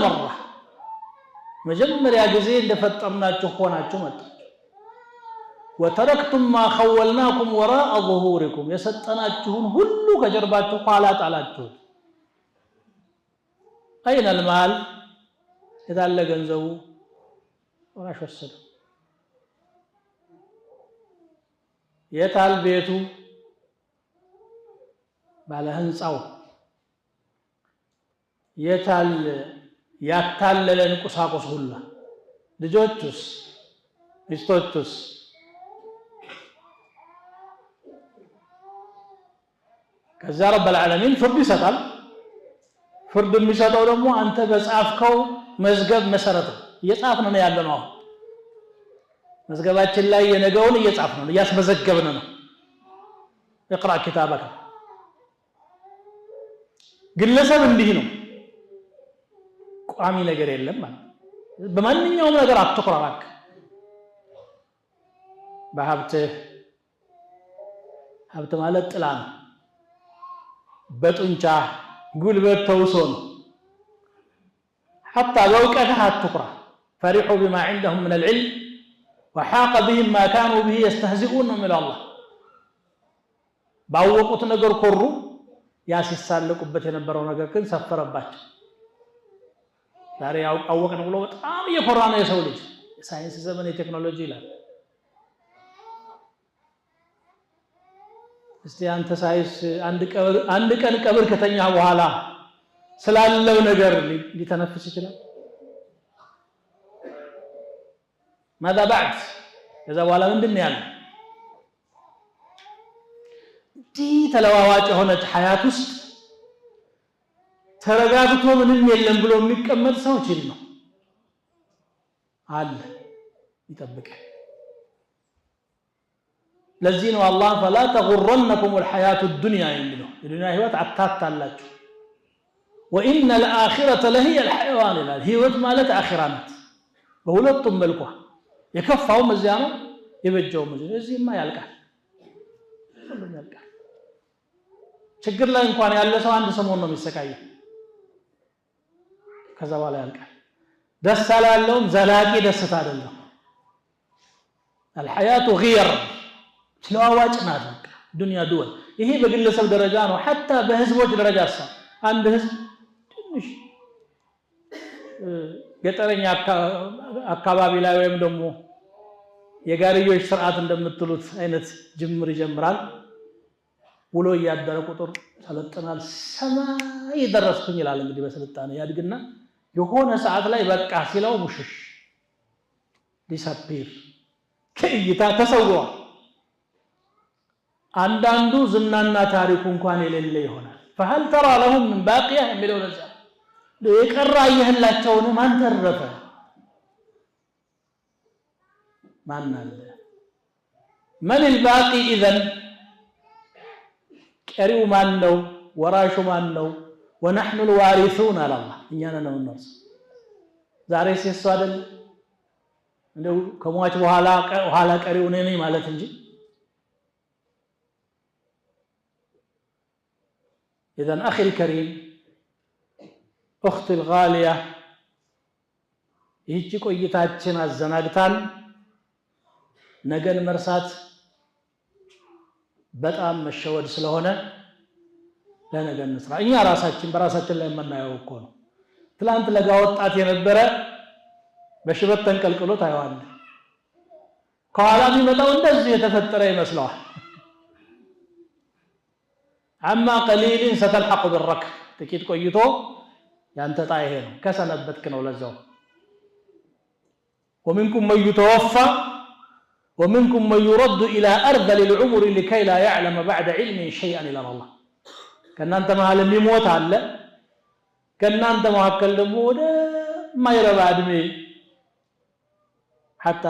مرة مجمّريا ጊዜ እንደፈጠርናችሁ ሆናችሁ መጣችሁ وتركتم ما خولناكم وراء ظهوركم የሰጠናችሁን ሁሉ ከጀርባችሁ ኋላ ጣላችሁ أين المال የታለ ገንዘቡ ወራሽ ወሰደ የታል ቤቱ ባለ ህንጻው የታል ያታለለን ቁሳቁስ ሁሉ ልጆቹስ ሚስቶቹስ ከዛ ረብ العالمين ፍርድ ይሰጣል ፍርድ የሚሰጠው ደግሞ አንተ በጻፍከው መዝገብ መሰረት እየጻፍን ነው ያለነው መዝገባችን ላይ የነገውን እየጻፍን ነው እያስመዘገብን ነው اقرا كتابك ግለሰብ እንዲህ ነው ቋሚ ነገር የለም ማለት በማንኛውም ነገር አትኩራራክ ሀብት ማለት ጥላ ነው በጡንቻ ጉልበት ተውሶ ነው حتى በእውቀትህ አትኩራ فرحوا بما عندهم من العلم وحاق بهم ما كانوا به يستهزئون من الله ባወቁት ነገር ኮሩ ያሲሳለቁበት የነበረው ነገር ግን ሰፈረባቸው ዛሬ አወቅን ብሎ በጣም እየኮራ ነው የሰው ልጅ የሳይንስ ዘመን የቴክኖሎጂ ይላል እስቲ አንተ ሳይንስ አንድ ቀን ቀብር ከተኛ በኋላ ስላለው ነገር ሊተነፍስ ይችላል ماذا بعد ከዛ በኋላ ምንድነው ያለው ተለዋዋጭ የሆነች ሐያት ውስጥ ተረጋግቶ ምንም የለም ብሎ የሚቀመጥ ሰው ችል ነው አለ ይጠብቅ ለዚህ ነው አላህ فلا تغرنكم الحياة الدنيا የሚለው የዱንያ ህይወት አታታላችሁ وان الاخره لهي الحيوان ይላል ህይወት ማለት አኺራ ናት በሁለቱም መልኩ የከፋው መዚያ ነው የበጀው መዚያ እዚህማ ያልቃል ሁሉም ያልቃል ችግር ላይ እንኳን ያለ ሰው አንድ ሰሞን ነው የሚሰቃየው ከዛ በኋላ ያልቃል ደስ አላለውም ዘላቂ ደስታ አይደለም الحياه غير ተለዋዋጭ ናት ዱንያ ዱወል ይሄ በግለሰብ ደረጃ ነው حتى በህዝቦች ደረጃ አንድ ህዝብ ትንሽ ገጠረኛ አካባቢ ላይ ወይም ደግሞ የጋሪዮች ስርዓት እንደምትሉት አይነት ጅምር ይጀምራል ውሎ ያደረ ቁጥር ሰለጠናል ሰማይ ደረስኩኝ ይላል እንግዲህ በስልጣኔ ያድግና የሆነ ሰዓት ላይ በቃ ሲለው ሙሽሽ ዲሳፒር ከይታ ተሰውሯል አንዳንዱ ዝናና ታሪኩ እንኳን የሌለ ይሆናል فهل ترى لهم من باقيه የሚለው ለዛ ለቀራ ይህላቸው ነው ማን ተረፈ ማን አለ من الباقي اذا ቀሪው ማን ነው ወራሹ ማን ነው ونحن الوارثون على الله እኛ ነን እንነርስ ዛሬ ሲሱ አይደል እንደው ከሟች በኋላ ቀሪው ነኝ ማለት እንጂ اذا اخي الكريم اختي الغاليه ይህች ቆይታችን አዘናግታን ነገን መርሳት በጣም መሸወድ ስለሆነ ለነገ እንስራ እኛ ራሳችን በራሳችን ላይ የምናየው እኮ ነው ትላንት ለጋ ወጣት የነበረ በሽበት ተንቀልቅሎ ታይዋል ከኋላ ቢመጣው እንደዚህ የተፈጠረ ይመስለዋል አማ قليل ستلحق بالركب ጥቂት ቆይቶ ያንተ ጣይ ነው ከሰነበትክ ነው ለዛው ومنكم من يتوفى ومنكم من يرد الى ارذل العمر لكي لا يعلم بعد علم شيئا الا الله ከናንተ መሃል የሚሞት አለ ከናንተ መካከል ደግሞ ወደ ማይረባ እድሜ حتى